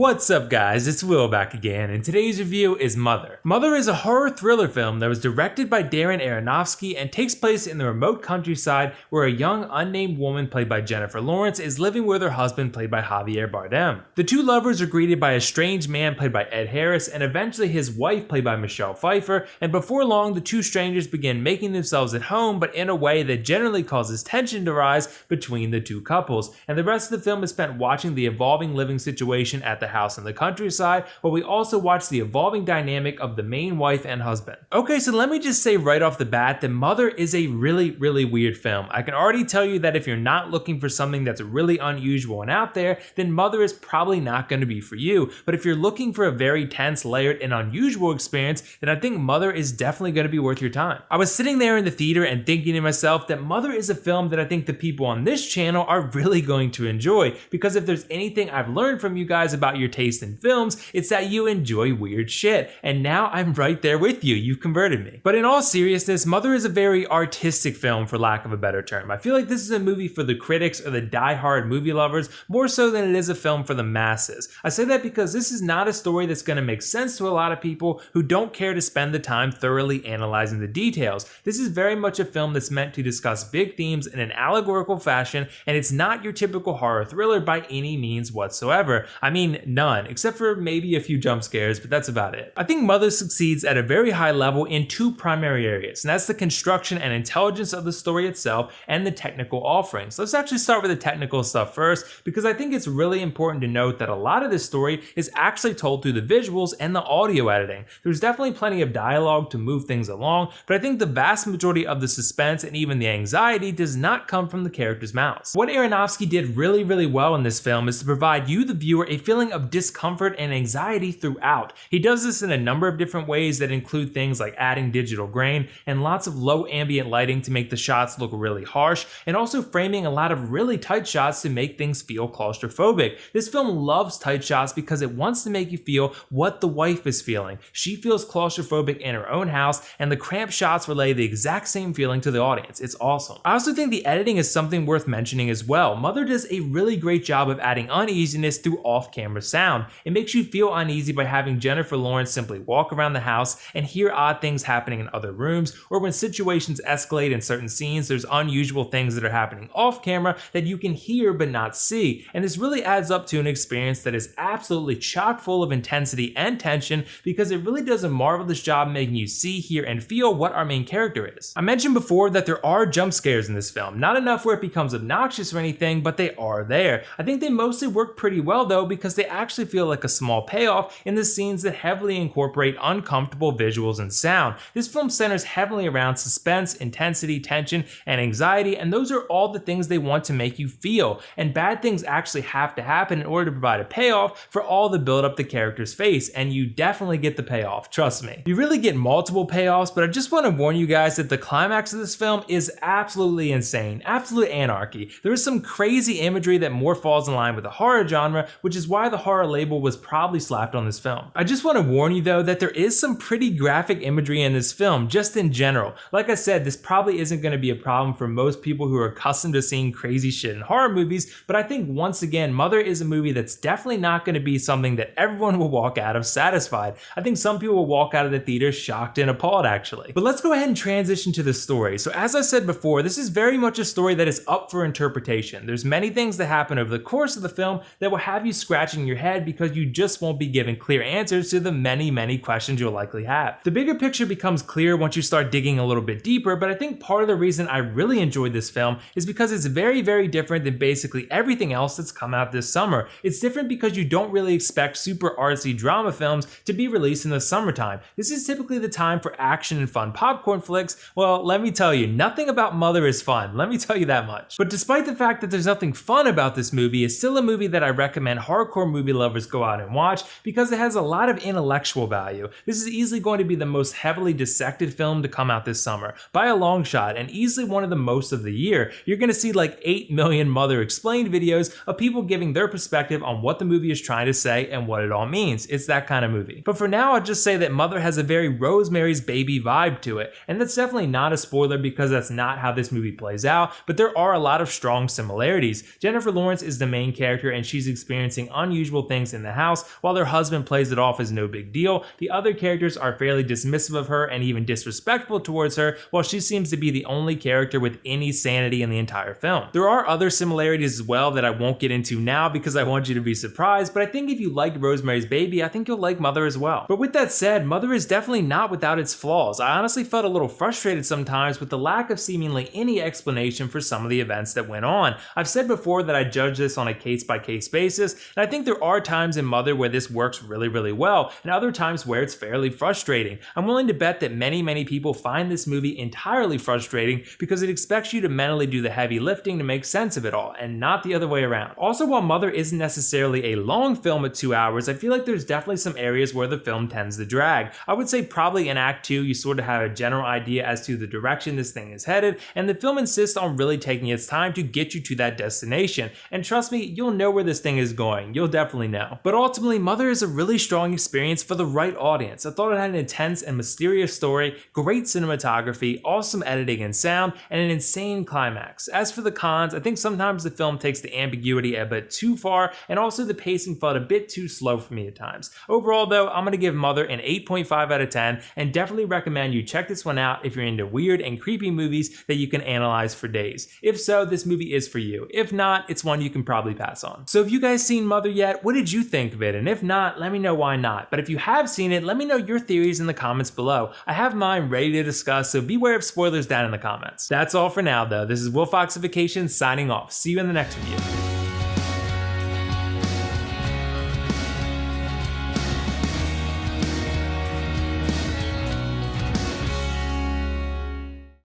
What's up guys, it's Will back again, and today's review is Mother. Mother is a horror thriller film that was directed by Darren Aronofsky and takes place in the remote countryside where a young unnamed woman played by Jennifer Lawerence is living with her husband played by Javier Bardem. The two lovers are greeted by a strange man played by Ed Harris and eventually his wife played by Michelle Pfeiffer, and before long the two strangers begin making themselves at home, but in a way that generally causes tension to rise between the two couples, and the rest of the film is spent watching the evolving living situation at the house in the countryside, while we also watch the evolving dynamic of the main wife and husband. Okay, so let me just say right off the bat that Mother is a really weird film. I can already tell you that if you're not looking for something that's really unusual and out there, then Mother is probably not going to be for you. But if you're looking for a very tense, layered, and unusual experience, then I think Mother is definitely going to be worth your time. I was sitting there in the theater and thinking to myself that Mother is a film that I think the people on this channel are really going to enjoy, because if there's anything I've learned from you guys about your taste in films, it's that you enjoy weird shit, and now I'm right there with you. You've converted me. But in all seriousness, Mother is a very artistic film, for lack of a better term. I feel like this is a movie for the critics or the die-hard movie lovers more so than it is a film for the masses. I say that because this is not a story that's going to make sense to a lot of people who don't care to spend the time thoroughly analyzing the details. This is very much a film that's meant to discuss big themes in an allegorical fashion, and it's not your typical horror thriller by any means whatsoever. I mean, none, except for maybe a few jump scares, but that's about it. I think Mother succeeds at a very high level in two primary areas, and that's the construction and intelligence of the story itself and the technical offerings. Let's actually start with the technical stuff first, because I think it's really important to note that a lot of this story is actually told through the visuals and the audio editing. There's definitely plenty of dialogue to move things along, but I think the vast majority of the suspense and even the anxiety does not come from the characters' mouths. What Aronofsky did really well in this film is to provide you, the viewer, a feeling of discomfort and anxiety throughout. He does this in a number of different ways that include things like adding digital grain and lots of low ambient lighting to make the shots look really harsh, and also framing a lot of really tight shots to make things feel claustrophobic. This film loves tight shots because it wants to make you feel what the wife is feeling. She feels claustrophobic in her own house, and the cramped shots relay the exact same feeling to the audience. It's awesome. I also think the editing is something worth mentioning as well. Mother does a really great job of adding uneasiness through off-camera sound. It makes you feel uneasy by having Jennifer Lawerence simply walk around the house and hear odd things happening in other rooms, or when situations escalate in certain scenes, there's unusual things that are happening off-camera that you can hear but not see, and this really adds up to an experience that is absolutely chock full of intensity and tension, because it really does a marvelous job making you see, hear, and feel what our main character is. I mentioned before that there are jump scares in this film, not enough where it becomes obnoxious or anything, but they are there. I think they mostly work pretty well though, because they actually feel like a small payoff in the scenes that heavily incorporate uncomfortable visuals and sound. This film centers heavily around suspense, intensity, tension, and anxiety, and those are all the things they want to make you feel, and bad things actually have to happen in order to provide a payoff for all the build up the characters face, and you definitely get the payoff, trust me. You really get multiple payoffs, but I just want to warn you guys that the climax of this film is absolutely insane, absolute anarchy. There is some crazy imagery that more falls in line with the horror genre, which is why the horror label was probably slapped on this film. I just want to warn you though that there is some pretty graphic imagery in this film, just in general. Like I said, this probably isn't going to be a problem for most people who are accustomed to seeing crazy shit in horror movies, but I think once again, Mother is a movie that's definitely not going to be something that everyone will walk out of satisfied. I think some people will walk out of the theater shocked and appalled actually. But let's go ahead and transition to the story. So as I said before, this is very much a story that is up for interpretation. There's many things that happen over the course of the film that will have you scratching your head because you just won't be given clear answers to the many questions you'll likely have. The bigger picture becomes clear once you start digging a little bit deeper, but I think part of the reason I really enjoyed this film is because it's very different than basically everything else that's come out this summer. It's different because you don't really expect super artsy drama films to be released in the summertime. This is typically the time for action and fun popcorn flicks. Well, let me tell you, nothing about Mother is fun, let me tell you that much. But despite the fact that there's nothing fun about this movie, it's still a movie that I recommend hardcore movie lovers go out and watch because it has a lot of intellectual value. This is easily going to be the most heavily dissected film to come out this summer, by a long shot, and easily one of the most of the year. You're gonna see like 8 million Mother explained videos of people giving their perspective on what the movie is trying to say and what it all means. It's that kind of movie. But for now, I'll just say that Mother has a very Rosemary's Baby vibe to it, and that's definitely not a spoiler because that's not how this movie plays out, but there are a lot of strong similarities. Jennifer Lawerence is the main character and she's experiencing unusual unusual things in the house, while her husband plays it off as no big deal. The other characters are fairly dismissive of her and even disrespectful towards her, while she seems to be the only character with any sanity in the entire film. There are other similarities as well that I won't get into now because I want you to be surprised, but I think if you liked Rosemary's Baby, I think you'll like Mother as well. But with that said, Mother is definitely not without its flaws. I honestly felt a little frustrated sometimes with the lack of seemingly any explanation for some of the events that went on. I've said before that I judge this on a case-by-case basis, and I think there are times in Mother where this works really well, and other times where it's fairly frustrating. I'm willing to bet that many people find this movie entirely frustrating because it expects you to mentally do the heavy lifting to make sense of it all, and not the other way around. Also, while Mother isn't necessarily a long film at 2 hours, I feel like there's definitely some areas where the film tends to drag. I would say probably in Act 2 you sort of have a general idea as to the direction this thing is headed, and the film insists on really taking its time to get you to that destination. And trust me, you'll know where this thing is going. You'll definitely know. But ultimately, Mother is a really strong experience for the right audience. I thought it had an intense and mysterious story, great cinematography, awesome editing and sound, and an insane climax. As for the cons, I think sometimes the film takes the ambiguity a bit too far, and also the pacing felt a bit too slow for me at times. Overall though, I'm gonna give Mother an 8.5 out of 10, and definitely recommend you check this one out if you're into weird and creepy movies that you can analyze for days. If so, this movie is for you. If not, it's one you can probably pass on. So have you guys seen Mother yet? What did you think of it? And if not, let me know why not. But if you have seen it, let me know your theories in the comments below. I have mine ready to discuss, so beware of spoilers down in the comments. That's all for now though. This is WillFoxification signing off. See you in the next review.